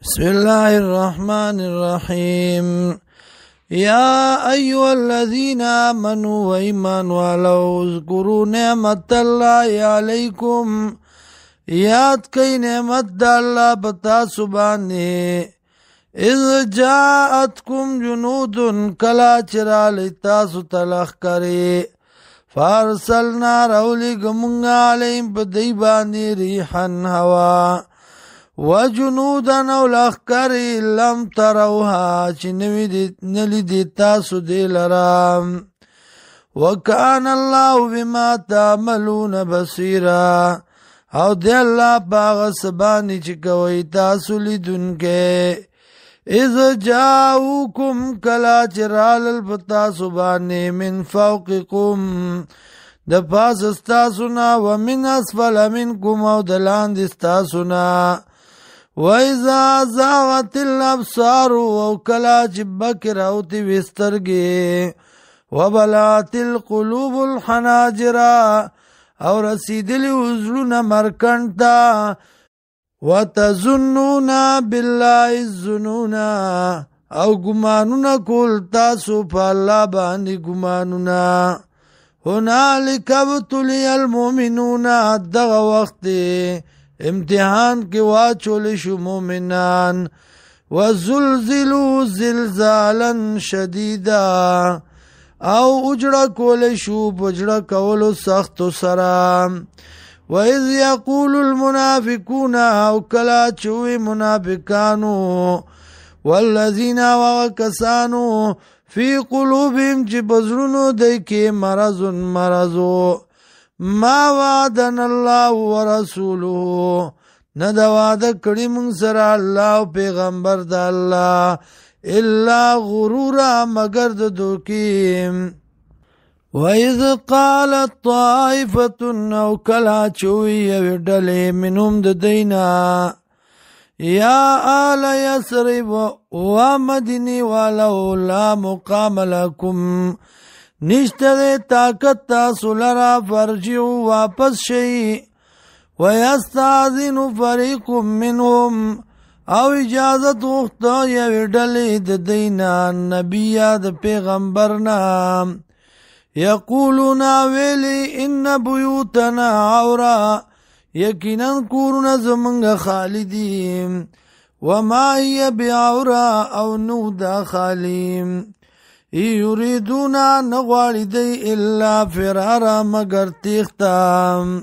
بسم الله الرحمن الرحيم يا أيها الذين آمنوا وإيمان ولو اذكروا نعمت الله عليكم یاد کئی نعمت دا اللہ بتا سبحانه اذ جاءتكم جنود کلا چرال تاسو تلخ کرے فارسلنا رولی گمونگا علیم بدیبانی ریحن ہوا وجنودا ولخکر لم تروها چې نلی دی تاسو دی لرام وکان الله بما تعملون بصیرا او دی الله باغ سبانی چې کوي تاسو لیدونکې اذ جاءوکم کلا چرال البتا سبانه من فوقکم د پاس استاسونا ومن اسفل منکم او دلاند استاسونا وَإِذَا زَاغَتِ الْأَبْصَارُ وَكَلَا جِبَّكِ رَوْتِ وِسْتَرْگِ وَبَلَغَتِ الْقُلُوبُ الْحَنَاجِرَ او رسیدلی وزلون مرکنتا وَتَظُنُّونَ بِاللَّهِ الظُّنُونَ او گمانونا کول تاسو پا اللہ باندی گمانونا هُنَالِكَ ابْتُلِيَ الْمُؤْمِنُونَ دغ وقت امتحان کې واچول شو مومنان وزلزلوا زلزالا شدیدا او اجړه کول شو بجړه کول سخت سرا واذ یقول المنافقون او کلا چوي منافقانو والذین وکسانو فی قلوبهم چې بزرونو دای کې مرض ما وعدنا الله ورسوله نه دا وعده کړی مونږ سره الله او پیغمبر د الله الا غرورا مگر د دوکي وَإِذْ قَالَتْ طَائِفَةٌ او کلا چوي وډلې منهم د دینا یا آل یثرب و مدینی ولو لا مقام لكم نشته ده طاقت تاسو لرا فرجعوا واپس شئی ویستاذن فریق منهم او اجازت وختا یو ډلې د دینا نبی د پیغمبرنا یقولون ویلی ان بیوتنا عورا یقینا کورنا زمنګ خالدین وما هي بعورا او نو دا خالیم یریدون نغواړي دی الا فرارا مگر تیختام